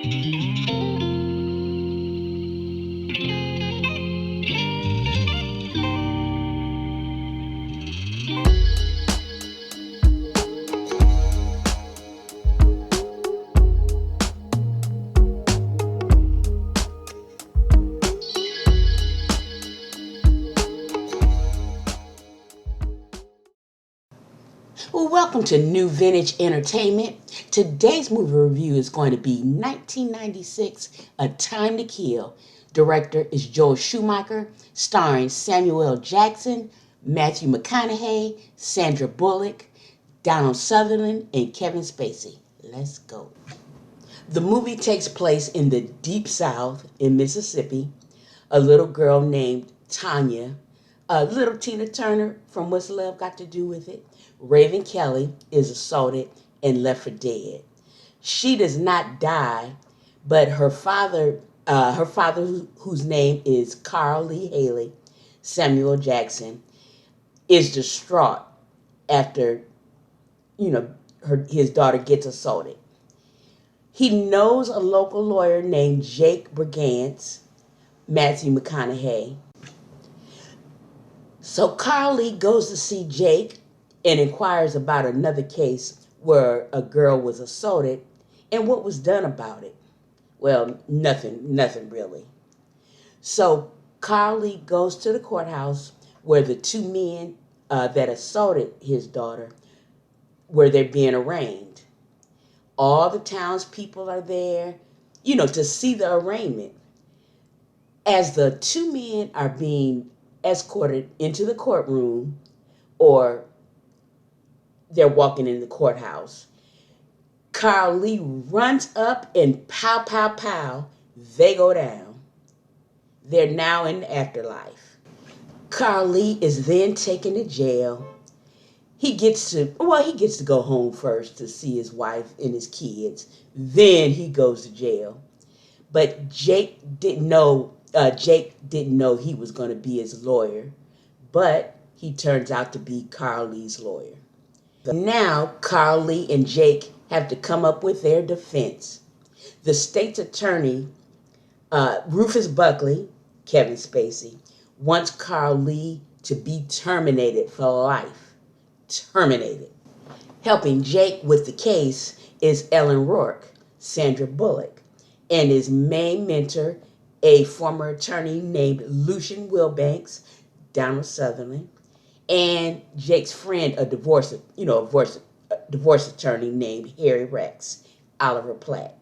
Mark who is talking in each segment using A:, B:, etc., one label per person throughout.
A: Well, welcome to New Vintage Entertainment. Today's movie review is going to be 1996, A Time to Kill. Director is Joel Schumacher, starring Samuel L. Jackson, Matthew McConaughey, Sandra Bullock, Donald Sutherland, and Kevin Spacey. Let's go. The movie takes place in the Deep South in Mississippi. A little girl named Tanya, little Tina Turner from What's Love Got to Do with It, Raven Kelly, is assaulted and left for dead. She does not die, but her father, whose name is Carl Lee Haley, Samuel Jackson, is distraught after, his daughter gets assaulted. He knows a local lawyer named Jake Brigance, Matthew McConaughey. So Carl Lee goes to see Jake and inquires about another case where a girl was assaulted and what was done about it. Well, nothing really. So Carl Lee goes to the courthouse where the two men that assaulted his daughter, where they're being arraigned. All the townspeople are there, to see the arraignment. As the two men are being escorted into the courtroom, or they're walking in the courthouse, Carl Lee runs up and pow, pow, pow, they go down. They're now in the afterlife. Carl Lee is then taken to jail. He gets to go home first to see his wife and his kids. Then he goes to jail. But Jake didn't know he was going to be his lawyer, but he turns out to be Carl Lee's lawyer. Now, Carl Lee and Jake have to come up with their defense. The state's attorney, Rufus Buckley, Kevin Spacey, wants Carl Lee to be terminated for life. Terminated. Helping Jake with the case is Ellen Rourke, Sandra Bullock, and his main mentor, a former attorney named Lucian Wilbanks, Donald Sutherland, and Jake's friend, a divorce attorney named Harry Rex, Oliver Platt.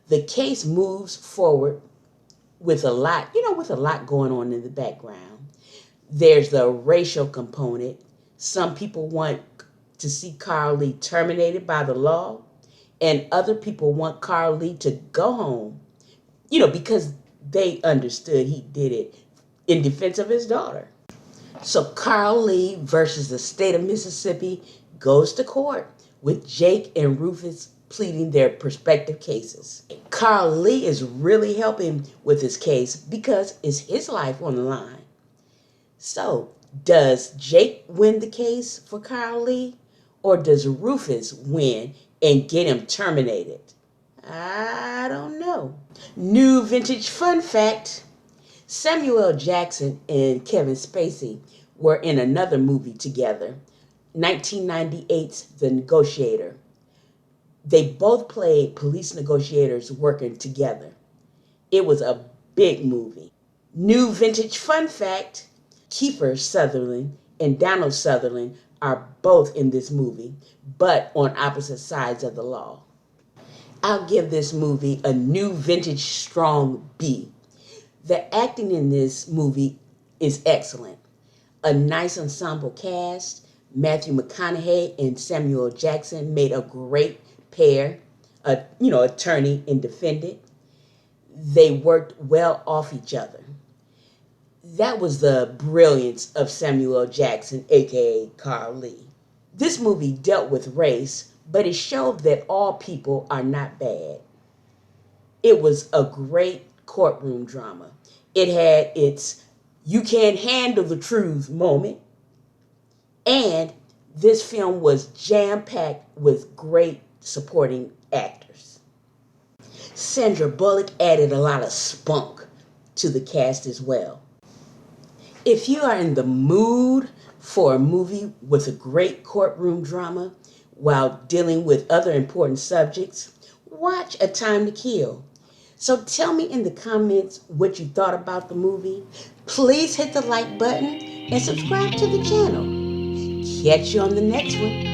A: The case moves forward with a lot going on in the background. There's the racial component. Some people want to see Carl Lee terminated by the law, and other people want Carl Lee to go home, because they understood he did it in defense of his daughter. So Carl Lee versus the state of Mississippi goes to court with Jake and Rufus pleading their prospective cases. Carl Lee is really helping with his case because it's his life on the line. So does Jake win the case for Carl Lee, or does Rufus win and get him terminated? I don't know. New vintage fun fact: Samuel L. Jackson and Kevin Spacey were in another movie together, 1998's The Negotiator. They both played police negotiators working together. It was a big movie. New vintage fun fact: Kiefer Sutherland and Donald Sutherland are both in this movie, but on opposite sides of the law. I'll give this movie a new vintage strong B. The acting in this movie is excellent. A nice ensemble cast. Matthew McConaughey and Samuel Jackson made a great pair, attorney and defendant. They worked well off each other. That was the brilliance of Samuel L. Jackson, aka Carl Lee. This movie dealt with race, but it showed that all people are not bad. It was a great courtroom drama. It had its "you can't handle the truth" moment, and this film was jam-packed with great supporting actors. Sandra Bullock added a lot of spunk to the cast as well. If you are in the mood for a movie with a great courtroom drama while dealing with other important subjects, watch A Time to Kill. So tell me in the comments what you thought about the movie. Please hit the like button and subscribe to the channel. Catch you on the next one.